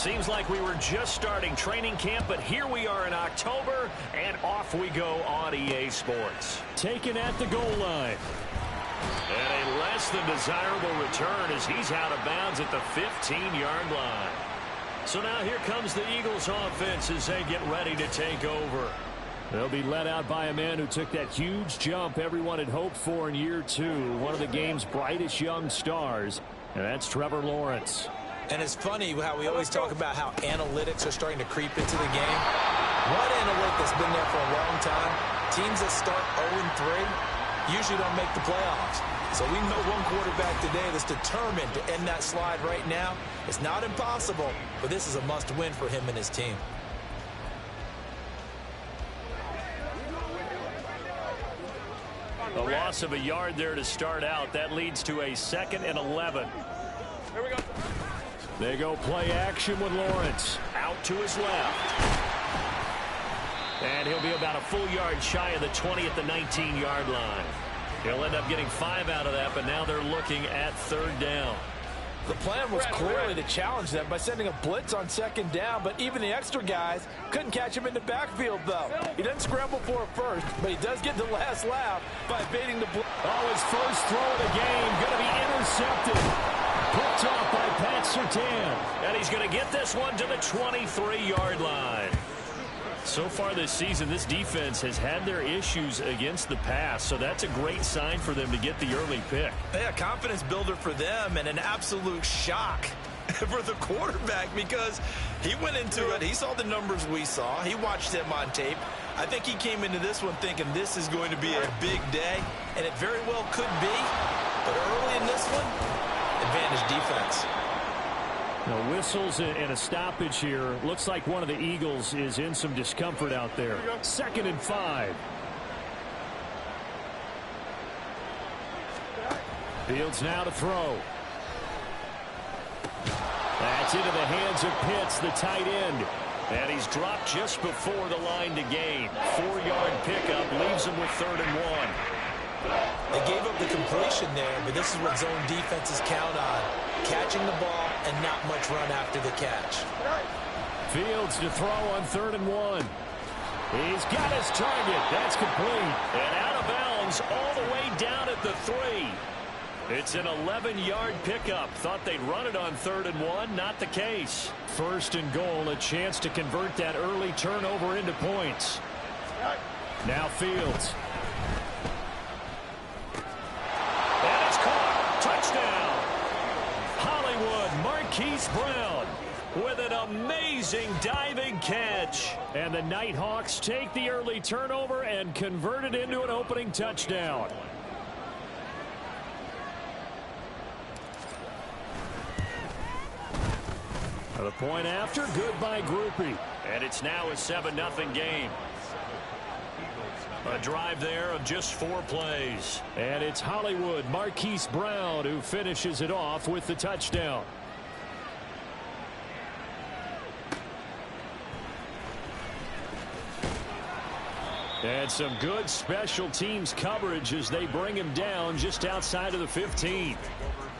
Seems like we were just starting training camp, but here we are in October, and off we go on EA Sports. Taken at the goal line. And a less than desirable return as he's out of bounds at the 15-yard line. So now here comes the Eagles offense as they get ready to take over. They'll be led out by a man who took that huge jump everyone had hoped for in year two. One of the game's brightest young stars, and that's Trevor Lawrence. And it's funny how we always talk about how analytics are starting to creep into the game. One analytic that's been there for a long time, teams that start 0-3 usually don't make the playoffs. So we know one quarterback today that's determined to end that slide right now. It's not impossible, but this is a must-win for him and his team. A loss of a yard there to start out. That leads to a 2nd and 11. Here we go. They go play action with Lawrence. Out to his left. And he'll be about a full yard shy of the 20 at the 19-yard line. He'll end up getting 5 out of that, but now they're looking at 3rd down. The plan was clearly to challenge them by sending a blitz on 2nd down, but even the extra guys couldn't catch him in the backfield, though. He doesn't scramble for it first, but he does get the last laugh by evading the blitz. Oh, his first throw of the game going to be intercepted. Picked off by Pat Surtain. And he's going to get this one to the 23-yard line. So far this season, this defense has had their issues against the pass, so that's a great sign for them to get the early pick. Yeah, confidence builder for them and an absolute shock for the quarterback because he went into it. He saw the numbers we saw. He watched them on tape. I think he came into this one thinking this is going to be a big day, and it very well could be. But early in this one, advantage defense. No whistles and a stoppage here. Looks like one of the Eagles is in some discomfort out there. 2nd and 5. Fields now to throw. That's into the hands of Pitts, the tight end. And he's dropped just before the line to gain. 4-yard pickup leaves him with 3rd and 1. They gave up the completion there, but this is what zone defenses count on. Catching the ball and not much run after the catch. Fields to throw on 3rd and 1. He's got his target. That's complete. And out of bounds all the way down at the 3. It's an 11-yard pickup. Thought they'd run it on 3rd and 1. Not the case. 1st and goal, a chance to convert that early turnover into points. Now Fields. And it's caught. Touchdown. Hollywood Marquise Brown with an amazing diving catch. And the Nighthawks take the early turnover and convert it into an opening touchdown. The point after, good by Groupie. And it's now a 7-0 game. A drive there of just 4 plays. And it's Hollywood Marquise Brown who finishes it off with the touchdown. And some good special teams coverage as they bring him down just outside of the 15.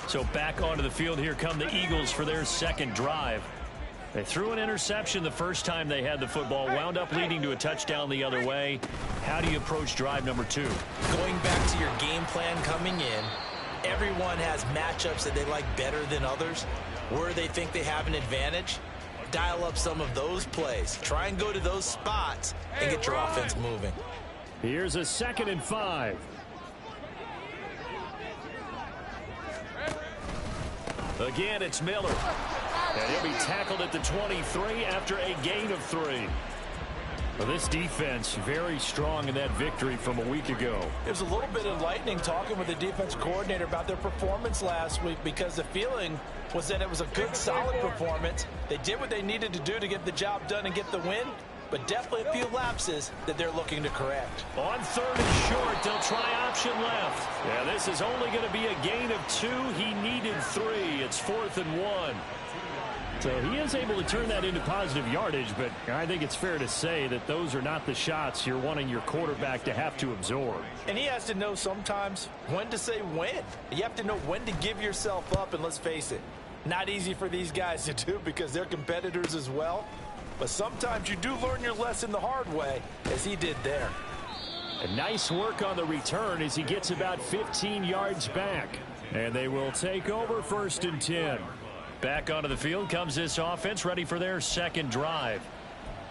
So back onto the field here come the Eagles for their 2nd drive. They threw an interception the first time they had the football, wound up leading to a touchdown the other way. How do you approach drive number 2? Going back to your game plan coming in, everyone has matchups that they like better than others. Where they think they have an advantage, dial up some of those plays. Try and go to those spots and get your offense moving. Here's a 2nd and 5. Again, it's Miller. And he'll be tackled at the 23 after a gain of 3. Well, this defense very strong in that victory from a week ago. It was a little bit enlightening talking with the defense coordinator about their performance last week because the feeling was that it was a good, solid performance. They did what they needed to do to get the job done and get the win, but definitely a few lapses that they're looking to correct. On 3rd and short, they'll try option left. Yeah, this is only going to be a gain of 2. He needed 3. It's 4th and 1. So he is able to turn that into positive yardage, but I think it's fair to say that those are not the shots you're wanting your quarterback to have to absorb. And he has to know sometimes when to say when. You have to know when to give yourself up, and let's face it, Not easy for these guys to do because they're competitors as well. But sometimes you do learn your lesson the hard way, as he did there. And nice work on the return as he gets about 15 yards back. And they will take over 1st and 10. Back onto the field comes this offense, ready for their second drive.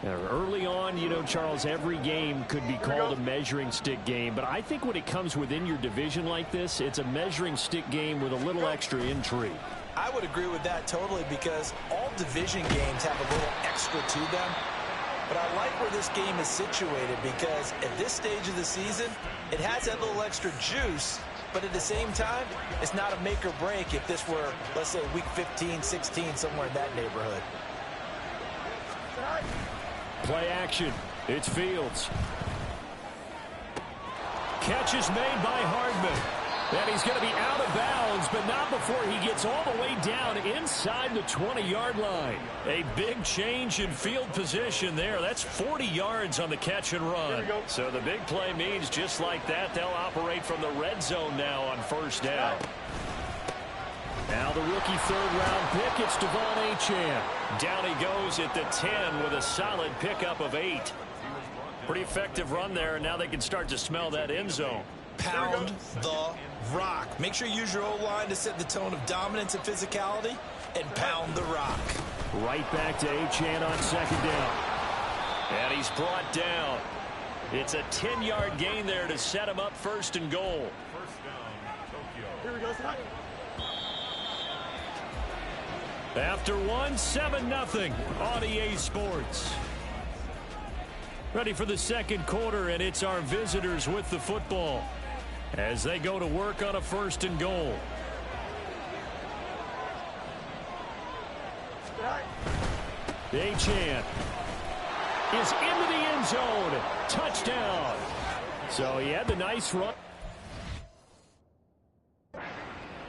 Now, early on, you know, Charles, every game could be called a measuring stick game. But I think when it comes within your division like this, it's a measuring stick game with a little extra intrigue. I would agree with that totally because all division games have a little extra to them. But I like where this game is situated because at this stage of the season, it has that little extra juice. But at the same time, it's not a make or break if this were, let's say, week 15, 16, somewhere in that neighborhood. Play action. It's Fields. Catch is made by Hardman. And he's going to be out of bounds, but not before he gets all the way down inside the 20-yard line. A big change in field position there. That's 40 yards on the catch and run. So the big play means just like that, they'll operate from the red zone now on 1st down. Now the rookie 3rd-round pick, it's Devon Achane. Down he goes at the 10 with a solid pickup of 8. Pretty effective run there, and now they can start to smell that end zone. Pound the rock. Make sure you use your O-line to set the tone of dominance and physicality, and pound the rock. Right back to Achane on 2nd down. And he's brought down. It's a 10-yard gain there to set him up 1st and goal. Here we go, After 7-0 on EA Sports. Ready for the 2nd quarter, and it's our visitors with the football as they go to work on a 1st and goal. Achane is into the end zone. Touchdown. So he had the nice run.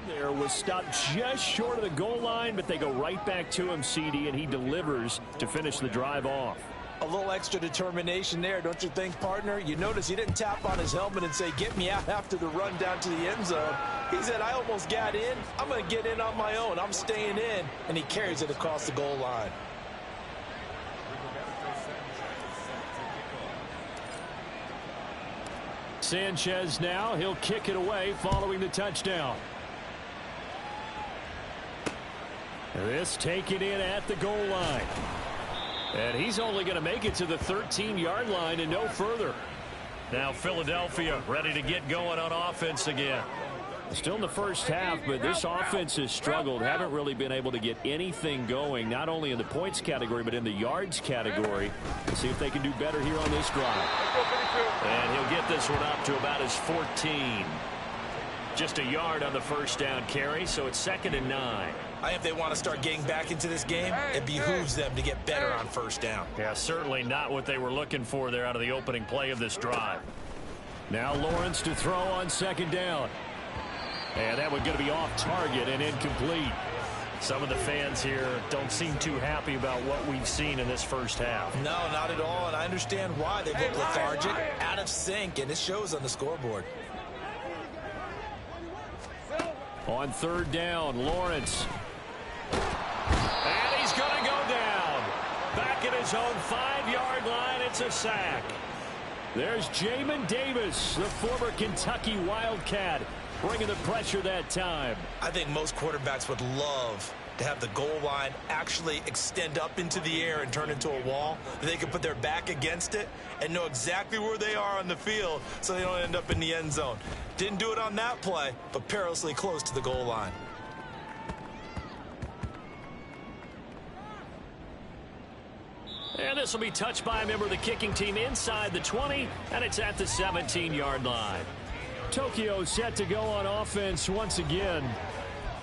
There was stopped just short of the goal line, but they go right back to him, CD, and he delivers to finish the drive off. A little extra determination there, don't you think, partner? You notice he didn't tap on his helmet and say, get me out after the run down to the end zone. He said, I almost got in. I'm going to get in on my own. I'm staying in. And he carries it across the goal line. Sanchez now. He'll kick it away following the touchdown. This taken in at the goal line. And he's only going to make it to the 13-yard line and no further. Now Philadelphia ready to get going on offense again. Still in the first half, but this offense has struggled. Haven't really been able to get anything going, not only in the points category, but in the yards category. Let's see if they can do better here on this drive. And he'll get this one up to about his 14. Just a yard on the 1st down carry, so it's 2nd and 9. I think if they want to start getting back into this game, it behooves them to get better on 1st down. Yeah, certainly not what they were looking for there out of the opening play of this drive. Now Lawrence to throw on 2nd down. And that one's going to be off target and incomplete. Some of the fans here don't seem too happy about what we've seen in this first half. No, not at all, and I understand why. They look lethargic, out of sync, and it shows on the scoreboard. On 3rd down, Lawrence. And he's going to go down. Back at his own 5-yard line, it's a sack. There's Jamin Davis, the former Kentucky Wildcat, bringing the pressure that time. I think most quarterbacks would love to have the goal line actually extend up into the air and turn into a wall. They can put their back against it and know exactly where they are on the field so they don't end up in the end zone. Didn't do it on that play, but perilously close to the goal line. And this will be touched by a member of the kicking team inside the 20, and it's at the 17-yard line. Tokyo set to go on offense once again.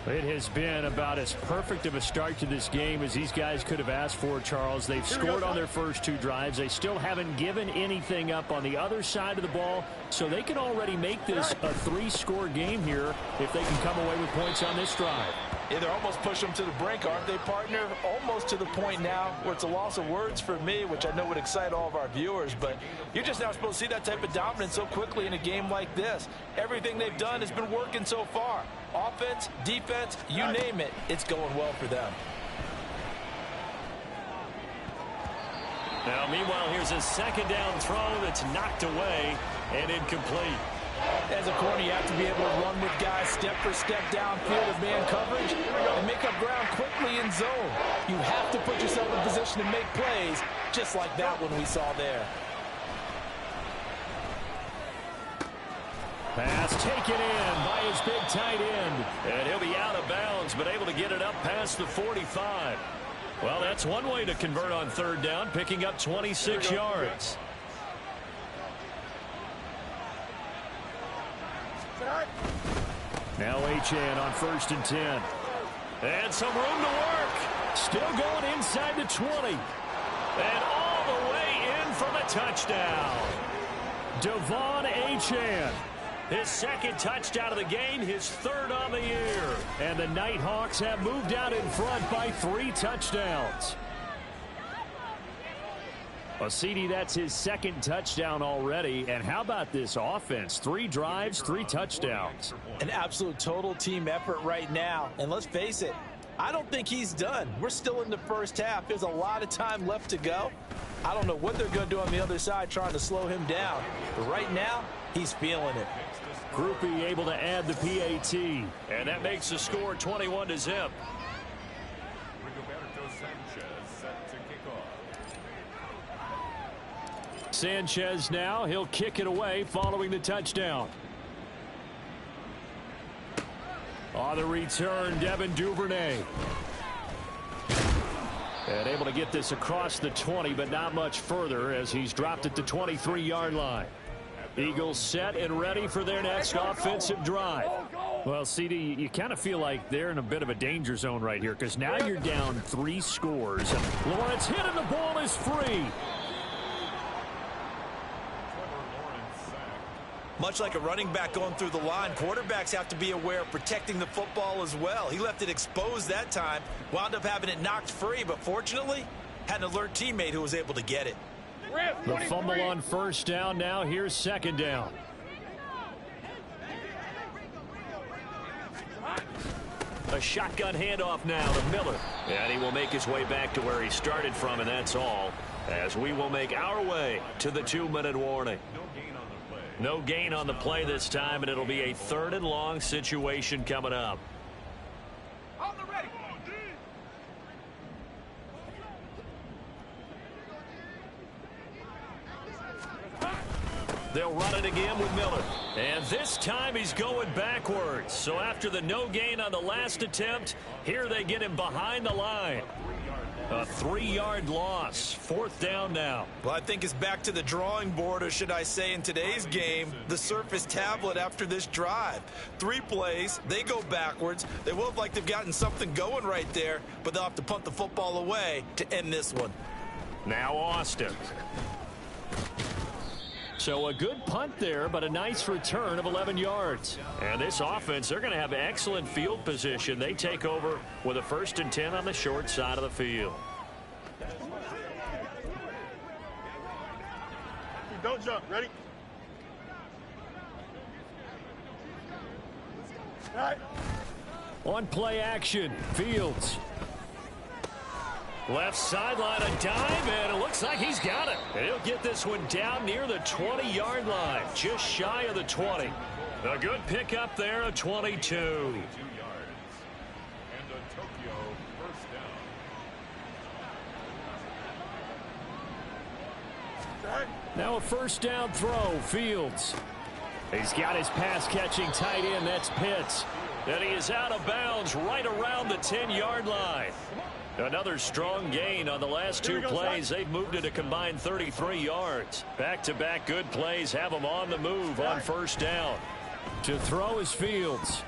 It has been about as perfect of a start to this game as these guys could have asked for, Charles. They've scored on their first 2 drives. They still haven't given anything up on the other side of the ball, so they can already make this a 3-score game here if they can come away with points on this drive. Yeah, they're almost pushing them to the brink, aren't they, partner? Almost to the point now where it's a loss of words for me, which I know would excite all of our viewers, but you're just not supposed to see that type of dominance so quickly in a game like this. Everything they've done has been working so far. Offense, defense, you name it, it's going well for them. Now, meanwhile, here's a second down throw that's knocked away and incomplete. As a corner, you have to be able to run with guys step for step downfield of man coverage and make up ground quickly in zone. You have to put yourself in position to make plays, just like that one we saw there. Pass taken in by his big tight end. And he'll be out of bounds, but able to get it up past the 45. Well, that's one way to convert on third down, picking up 26 yards. Now Achane on 1st and 10. And some room to work. Still going inside the 20. And all the way in for the touchdown. Devon Achane. His second touchdown of the game, his third on the year. And the Nighthawks have moved out in front by 3 touchdowns. Well, CD, that's his second touchdown already. And how about this offense? 3 drives, 3 touchdowns. An absolute total team effort right now. And let's face it, I don't think he's done. We're still in the first half. There's a lot of time left to go. I don't know what they're going to do on the other side trying to slow him down. But right now, he's feeling it. Groupie able to add the PAT. And that makes the score 21-0. Sanchez now, he'll kick it away following the touchdown. On the return, Devin Duvernay. And able to get this across the 20, but not much further as he's dropped it to 23-yard line. Eagles set and ready for their next offensive drive. Well, CD, you kind of feel like they're in a bit of a danger zone right here because now you're down 3 scores. Lawrence hit and the ball is free. Much like a running back going through the line, quarterbacks have to be aware of protecting the football as well. He left it exposed that time, wound up having it knocked free, but fortunately, had an alert teammate who was able to get it. The fumble on 1st down. Now here's 2nd down. A shotgun handoff now to Miller. And he will make his way back to where he started from, and that's all, as we will make our way to the 2-minute warning. No gain on the play this time, and it'll be a 3rd and long situation coming up. They'll run it again with Miller. And this time he's going backwards. So after the no gain on the last attempt, here they get him behind the line. A 3-yard loss. 4th down now. Well, I think it's back to the drawing board, or should I say in today's game, the Surface tablet after this drive. 3 plays, they go backwards. They will look like they've gotten something going right there, but they'll have to punt the football away to end this one. Now Austin. So a good punt there, but a nice return of 11 yards. And this offense, they're going to have excellent field position. They take over with a 1st and 10 on the short side of the field. Don't jump. Ready? All right. On play action, Fields. Left sideline, a dive, and it looks like he's got it. And he'll get this one down near the 20-yard line, just shy of the 20. A good pickup there, a 22. Now a 1st down throw, Fields. He's got his pass-catching tight end, that's Pitts. And he is out of bounds right around the 10-yard line. Another strong gain on the last 2 plays. They've moved it a combined 33 yards. Back-to-back good plays have them on the move on 1st down. To throw is Fields.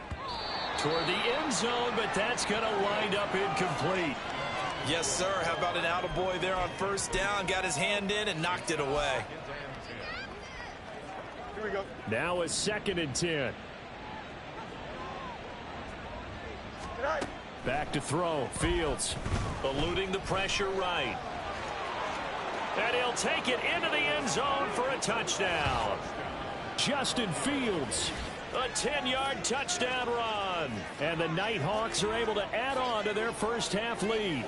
Toward the end zone, but that's going to wind up incomplete. Yes, sir. How about an attaboy there on 1st down? Got his hand in and knocked it away. Here we go. Now a 2nd and 10. Good night. Back to throw, Fields. Eluding the pressure right. And he'll take it into the end zone for a touchdown. Justin Fields. A 10-yard touchdown run. And the Nighthawks are able to add on to their first half lead.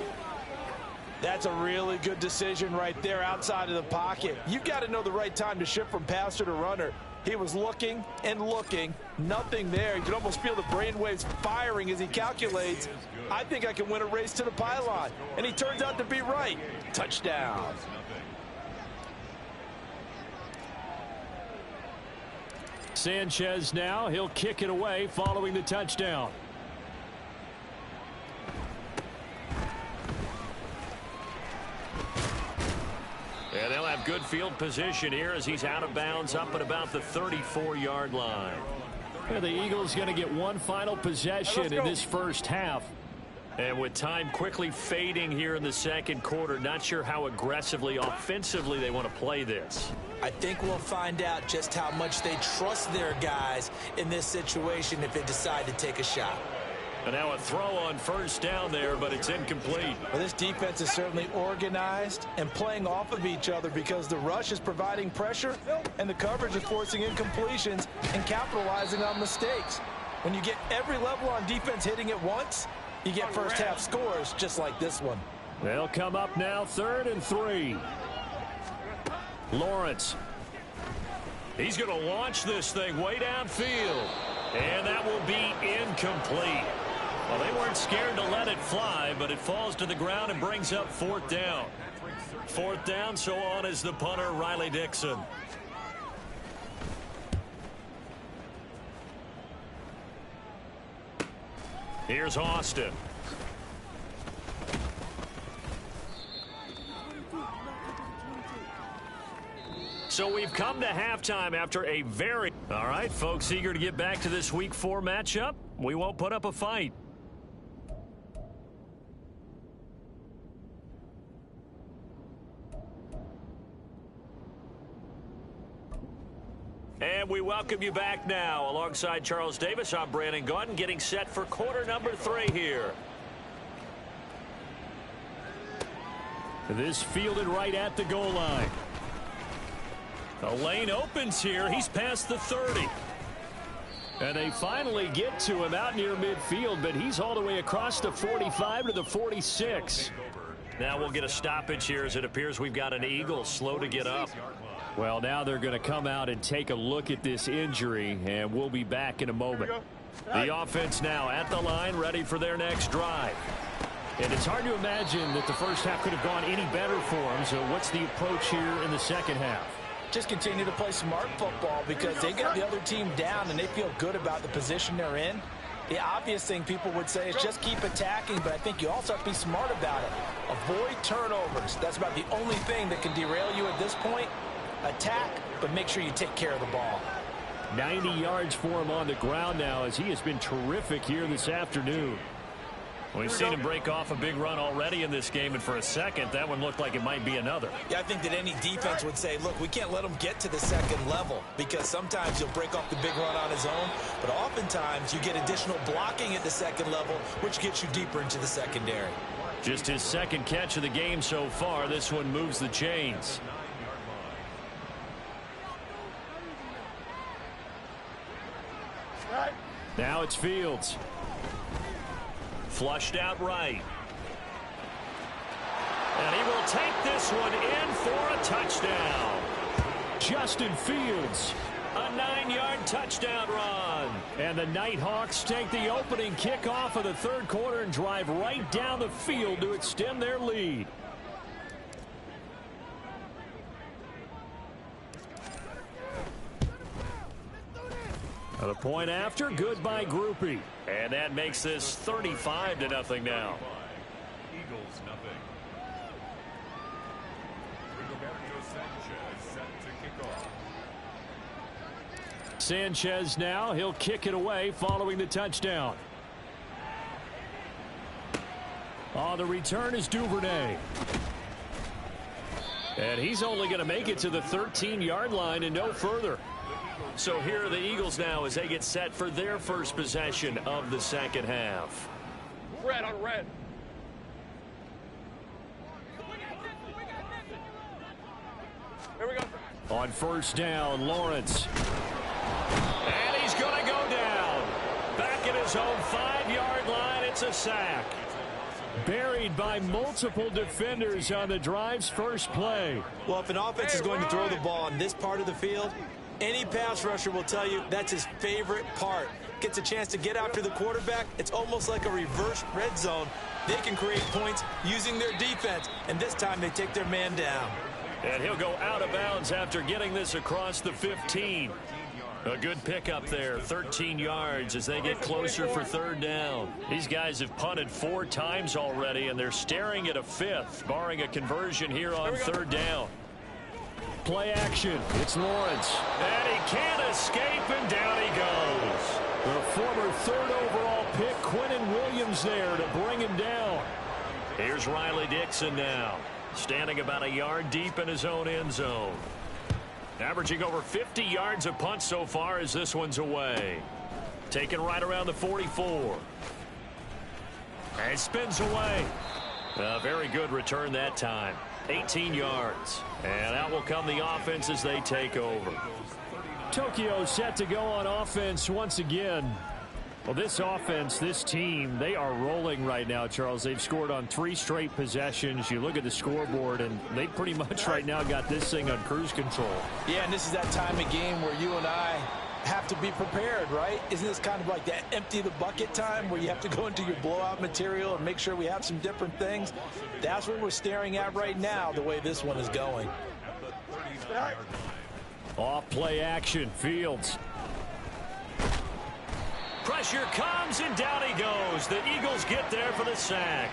That's a really good decision right there outside of the pocket. You've got to know the right time to shift from passer to runner. He was looking and looking, nothing there. You can almost feel the brainwaves firing as he calculates, I think I can win a race to the pylon. And he turns out to be right. Touchdown. Sanchez now, he'll kick it away following the touchdown. And they'll have good field position here as he's out of bounds up at about the 34-yard line. And the Eagles going to get one final possession in this first half. And with time quickly fading here in the second quarter, not sure how aggressively, offensively they want to play this. I think we'll find out just how much they trust their guys in this situation if they decide to take a shot. And now a throw on first down there, but it's incomplete. Well, this defense is certainly organized and playing off of each other because the rush is providing pressure and the coverage is forcing incompletions and capitalizing on mistakes. When you get every level on defense hitting at once, you get first half scores just like this one. They'll come up now 3rd and 3. Lawrence. He's going to launch this thing way downfield. And that will be incomplete. Well, they weren't scared to let it fly, but it falls to the ground and brings up 4th down. 4th down, so on is the punter, Riley Dixon. Here's Austin. So we've come to halftime after a very... All right, folks, eager to get back to this Week 4 matchup. We won't put up a fight. And we welcome you back now. Alongside Charles Davis, I'm Brandon Gaudin, getting set for quarter number 3 here. This fielded right at the goal line. The lane opens here. He's past the 30. And they finally get to him out near midfield, but he's all the way across the 45 to the 46. Now we'll get a stoppage here as it appears we've got an Eagle slow to get up. Well, now they're going to come out and take a look at this injury, and we'll be back in a moment. The offense now at the line, ready for their next drive. And it's hard to imagine that the first half could have gone any better for them, so what's the approach here in the second half? Just continue to play smart football because they get the other team down and they feel good about the position they're in. The obvious thing people would say is just keep attacking, but I think you also have to be smart about it. Avoid turnovers. That's about the only thing that can derail you at this point. Attack, but make sure you take care of the ball. 90 yards for him on the ground now as he has been terrific here this afternoon. We've seen him break off a big run already in this game, and for a second, that one looked like it might be another. Yeah, I think that any defense would say, look, we can't let him get to the second level because sometimes he'll break off the big run on his own, but oftentimes you get additional blocking at the second level, which gets you deeper into the secondary. Just his second catch of the game so far. This one moves the chains. Now it's Fields. Flushed out right. And he will take this one in for a touchdown. Justin Fields. A 9-yard touchdown run. And the Nighthawks take the opening kickoff of the third quarter and drive right down the field to extend their lead. The point after, good by Groupie. And that makes this 35-0 now. Eagles nothing. Roberto Sanchez set to kick off. Sanchez now, he'll kick it away following the touchdown. On the return is Duvernay. And he's only going to make it to the 13-yard line and no further. So here are the Eagles now as they get set for their first possession of the second half. Red on red. Here we go. On first down, Lawrence. And he's going to go his own 5-yard line. It's a sack. Buried by multiple defenders on the drive's first play. Well, if an offense is going to throw the ball on this part of the field, any pass rusher will tell you that's his favorite part. Gets a chance to get after the quarterback. It's almost like a reverse red zone. They can create points using their defense, and this time they take their man down. And he'll go out of bounds after getting this across the 15. A good pickup there, 13 yards as they get closer for third down. These guys have punted 4 times already, and they're staring at a 5th, barring a conversion here on third down. Play action. It's Lawrence. And he can't escape, and down he goes. The former 3rd overall pick, Quinnen Williams, there to bring him down. Here's Riley Dixon now, standing about a yard deep in his own end zone. Averaging over 50 yards a punt so far as this one's away. Taken right around the 44. And spins away. A very good return that time. 18 yards. And out will come the offense as they take over. Tokyo set to go on offense once again. Well, this offense, this team, they are rolling right now, Charles. They've scored on 3 straight possessions. You look at the scoreboard, and they pretty much right now got this thing on cruise control. Yeah, and this is that time of game where you and I have to be prepared, right? Isn't this kind of like that empty the bucket time where you have to go into your blowout material and make sure we have some different things? That's what we're staring at right now, the way this one is going. Off play action, Fields. Pressure comes, and down he goes. The Eagles get there for the sack.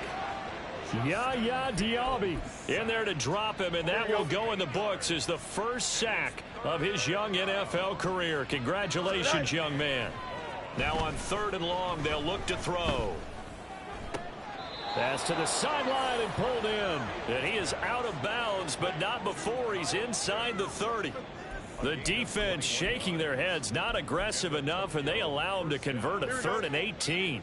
Yaya Diaby in there to drop him, and that will go in the books as the first sack of his young NFL career. Congratulations, young man. Now on 3rd and long, they'll look to throw. Pass to the sideline and pulled in. And he is out of bounds, but not before he's inside the 30. The defense shaking their heads, not aggressive enough, and they allow him to convert a 3rd and 18.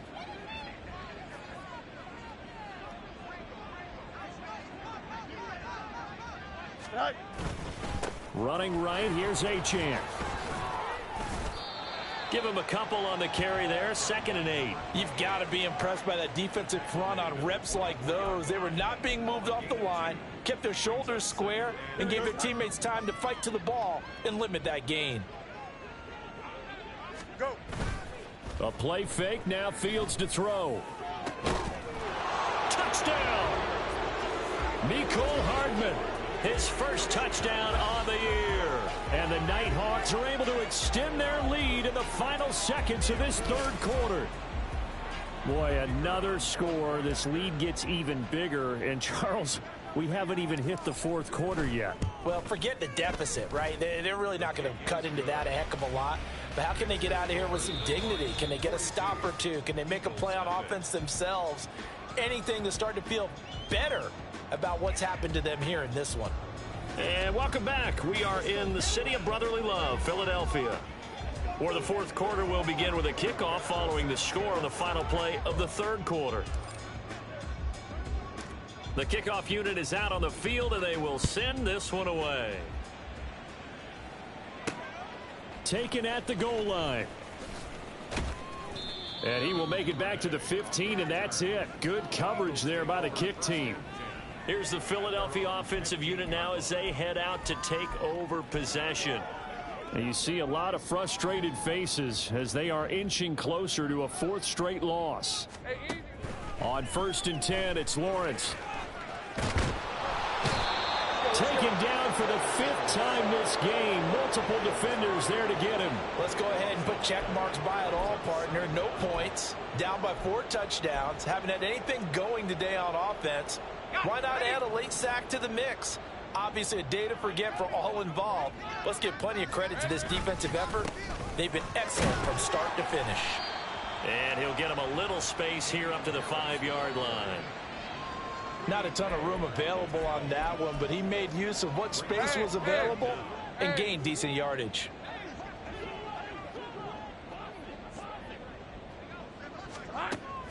Running right, here's Achane. Give him a couple on the carry there, 2nd and 8. You've got to be impressed by that defensive front on reps like those. They were not being moved off the line, kept their shoulders square, and gave their teammates time to fight to the ball and limit that gain. Go. A play fake, now Fields to throw. Touchdown! Mecole Hardman. His first touchdown on the year. And the Nighthawks are able to extend their lead in the final seconds of this 3rd quarter. Boy, another score. This lead gets even bigger. And, Charles, we haven't even hit the 4th quarter yet. Well, forget the deficit, right? They're really not going to cut into that a heck of a lot. But how can they get out of here with some dignity? Can they get a stop or two? Can they make a play on offense themselves? Anything to start to feel better about what's happened to them here in this one. And welcome back. We are in the city of brotherly love, Philadelphia, where the 4th quarter will begin with a kickoff following the score on the final play of the 3rd quarter. The kickoff unit is out on the field, and they will send this one away. Taken at the goal line. And he will make it back to the 15, and that's it. Good coverage there by the kick team. Here's the Philadelphia offensive unit now as they head out to take over possession. And you see a lot of frustrated faces as they are inching closer to a 4th straight loss. On 1st and 10, it's Lawrence. Taken down for the 5th time this game. Multiple defenders there to get him. Let's go ahead and put check marks by it all, partner. No points. Down by 4 touchdowns. Haven't had anything going today on offense. Why not add a late sack to the mix? Obviously a day to forget for all involved. Let's give plenty of credit to this defensive effort. They've been excellent from start to finish. And he'll get him a little space here up to the 5-yard line. Not a ton of room available on that one, but he made use of what space was available and gained decent yardage.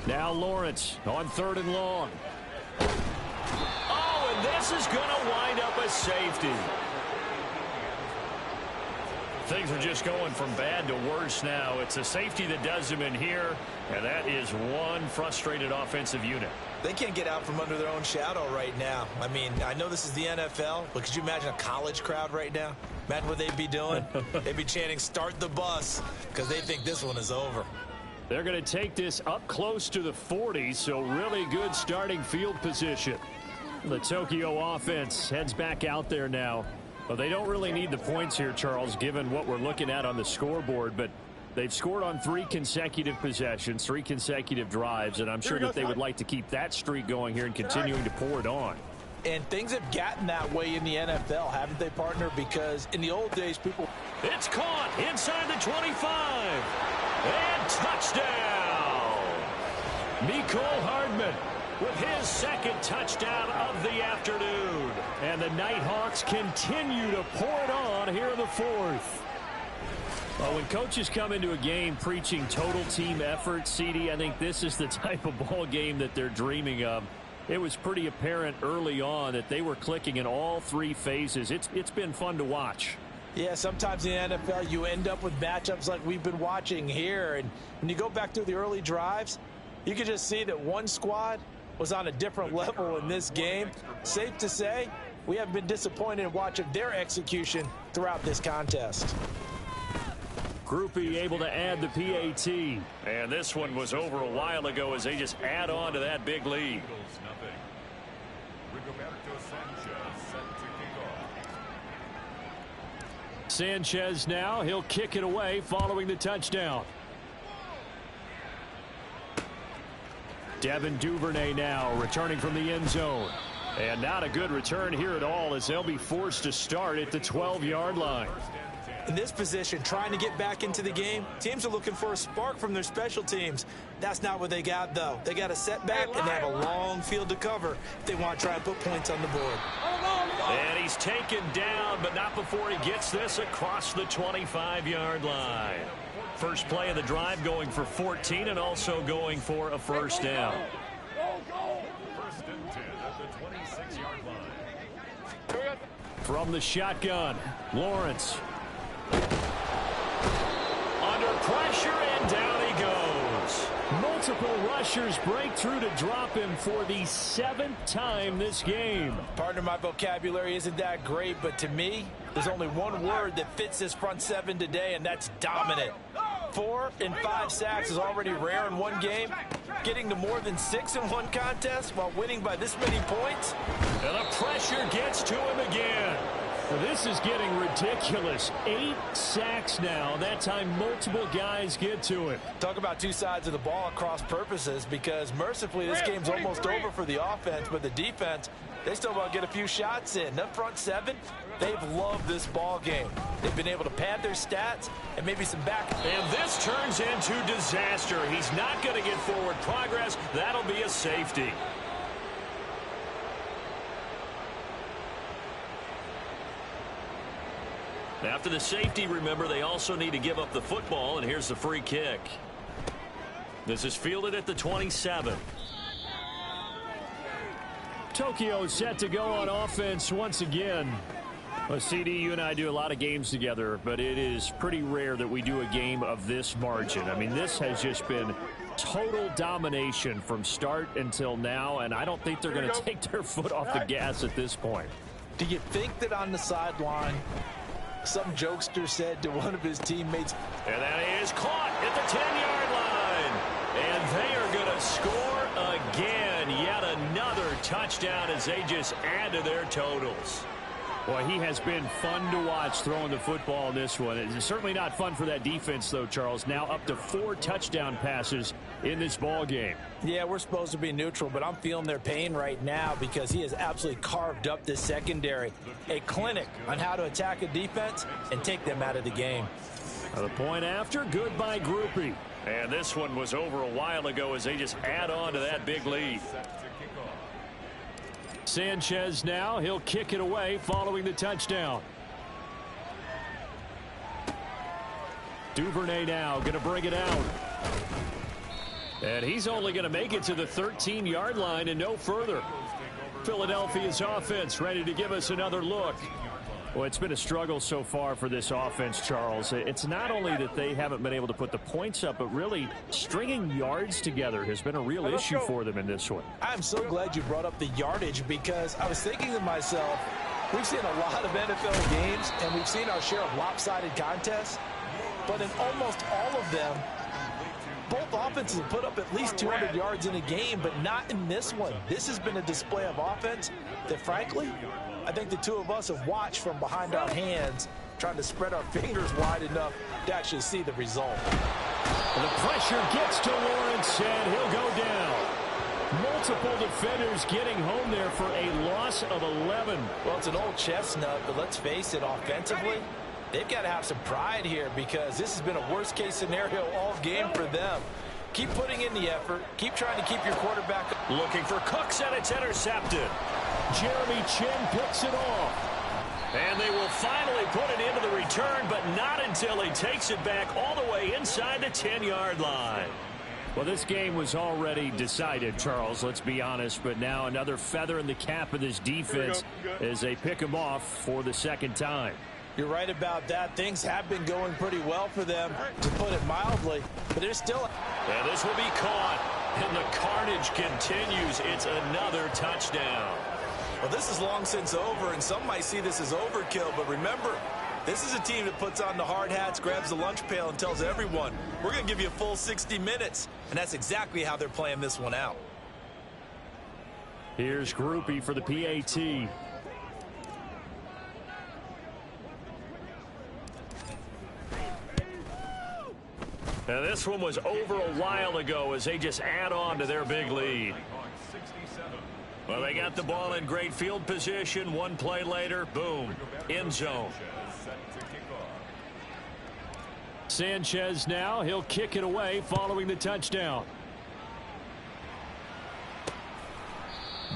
Now Lawrence on 3rd and long. Oh, and this is going to wind up a safety. Things are just going from bad to worse now. It's a safety that does them in here, and that is one frustrated offensive unit. They can't get out from under their own shadow right now. I mean, I know this is the NFL, but could you imagine a college crowd right now? Imagine what they'd be doing. They'd be chanting, "Start the bus," because they think this one is over. They're going to take this up close to the 40, so really good starting field position. The Tokyo offense heads back out there now. Well, they don't really need the points here, Charles, given what we're looking at on the scoreboard, but they've scored on 3 consecutive possessions, 3 consecutive drives, and I'm sure that they would like to keep that streak going here and continuing to pour it on. And things have gotten that way in the NFL, haven't they, partner? Because in the old days, people... It's caught inside the 25. And touchdown. Mecole Hardman with his second touchdown of the afternoon. And the Nighthawks continue to pour it on here in the 4th. Well, when coaches come into a game preaching total team effort, CD, I think this is the type of ball game that they're dreaming of. It was pretty apparent early on that they were clicking in all 3 phases. It's been fun to watch. Yeah, sometimes in the NFL you end up with matchups like we've been watching here. And when you go back through the early drives, you can just see that one squad was on a different level in this game. Safe to say, we have been disappointed in watching their execution throughout this contest. Groupie able to add the PAT. And this one was over a while ago as they just add on to that big lead. Sanchez now, he'll kick it away following the touchdown. Devin Duvernay now returning from the end zone. And not a good return here at all as they'll be forced to start at the 12-yard line. In this position, trying to get back into the game, teams are looking for a spark from their special teams. That's not what they got, though. They got a setback, and they have a long field to cover if they want to try and put points on the board. And he's taken down, but not before he gets this across the 25-yard line. First play of the drive going for 14 and also going for a first down. First and 10 at the 26-yard line. From the shotgun, Lawrence. Under pressure, and down he goes. Multiple rushers break through to drop him for the 7th time this game. Partner, my vocabulary isn't that great, but to me, there's only one word that fits this front 7 today, and that's dominant. 4 and 5 sacks is already rare in one game. Getting to more than 6 in one contest while winning by this many points. And the pressure gets to him again. This is getting ridiculous. 8 sacks now. That time multiple guys get to him. Talk about 2 sides of the ball at cross purposes, because mercifully this game's almost over for the offense, but the defense, they still want to get a few shots in. That front 7, they've loved this ball game. They've been able to pad their stats and maybe some back. And this turns into disaster. He's not going to get forward progress. That'll be a safety. After the safety, remember, they also need to give up the football, and here's the free kick. This is fielded at the 27. Tokyo set to go on offense once again. Well, CD, you and I do a lot of games together, but it is pretty rare that we do a game of this margin. I mean, this has just been total domination from start until now, and I don't think they're going to take their foot off the gas at this point. Do you think that on the sideline, some jokester said to one of his teammates, and that is caught at the 10-yard line. And they are going to score again. Yet another touchdown as they just add to their totals. Boy, he has been fun to watch throwing the football in this one. It's certainly not fun for that defense, though, Charles. Now up to 4 touchdown passes in this ball game. Yeah, we're supposed to be neutral, but I'm feeling their pain right now because he has absolutely carved up this secondary. A clinic on how to attack a defense and take them out of the game. The point after, good by Groupie. And this one was over a while ago as they just add on to that big lead. Sanchez now, he'll kick it away following the touchdown. Duvernay now going to bring it out. And he's only going to make it to the 13-yard line and no further. Philadelphia's offense ready to give us another look. Well, it's been a struggle so far for this offense, Charles. It's not only that they haven't been able to put the points up, but really stringing yards together has been a real issue for them in this one. I'm so glad you brought up the yardage because I was thinking to myself, we've seen a lot of NFL games and we've seen our share of lopsided contests, but in almost all of them, both offenses have put up at least 200 yards in a game, but not in this one. This has been a display of offense that, frankly, I think the two of us have watched from behind our hands, trying to spread our fingers wide enough to actually see the result. The pressure gets to Lawrence, and he'll go down. Multiple defenders getting home there for a loss of 11. Well, it's an old chestnut, but let's face it, offensively, they've got to have some pride here because this has been a worst-case scenario all game for them. Keep putting in the effort. Keep trying to keep your quarterback. Looking for Cooks, and it's intercepted. Jeremy Chin picks it off. And they will finally put it into the return, but not until he takes it back all the way inside the 10-yard line. Well, this game was already decided, Charles, let's be honest, but now another feather in the cap of this defense as they pick him off for the second time. You're right about that. Things have been going pretty well for them, to put it mildly, but there's still... And this will be caught, and the carnage continues. It's another touchdown. Well, this is long since over, and some might see this as overkill, but remember, this is a team that puts on the hard hats, grabs the lunch pail, and tells everyone, we're going to give you a full 60 minutes, and that's exactly how they're playing this one out. Here's Groupie for the PAT. Now, this one was over a while ago as they just add on to their big lead. Well, they got the ball in great field position. One play later, boom, end zone. Sanchez now, he'll kick it away following the touchdown.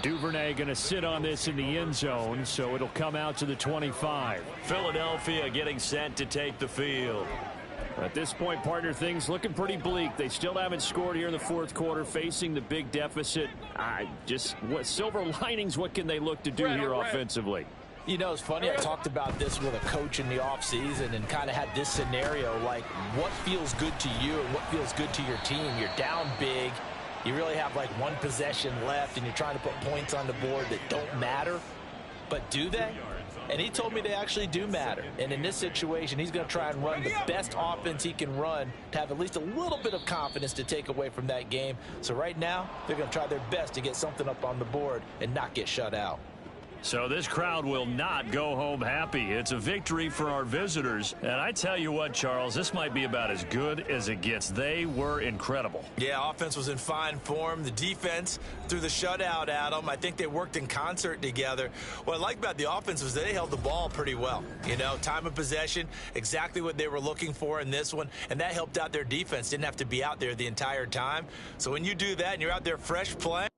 Duvernay going to sit on this in the end zone, so it'll come out to the 25. Philadelphia getting set to take the field. At this point, partner, things looking pretty bleak. They still haven't scored here in the fourth quarter, facing the big deficit. What silver linings, what can they look to do here offensively? You know, it's funny, I talked about this with a coach in the offseason and kind of had this scenario, like what feels good to you and what feels good to your team. You're down big. You really have like one possession left, and you're trying to put points on the board that don't matter. But do they? And he told me they actually do matter. And in this situation, he's going to try and run the best offense he can run to have at least a little bit of confidence to take away from that game. So right now, they're going to try their best to get something up on the board and not get shut out. So this crowd will not go home happy. It's a victory for our visitors. And I tell you what, Charles, this might be about as good as it gets. They were incredible. Yeah, offense was in fine form. The defense threw the shutout at them. I think they worked in concert together. What I like about the offense was they held the ball pretty well. You know, time of possession, exactly what they were looking for in this one. And that helped out their defense. Didn't have to be out there the entire time. So when you do that and you're out there fresh playing,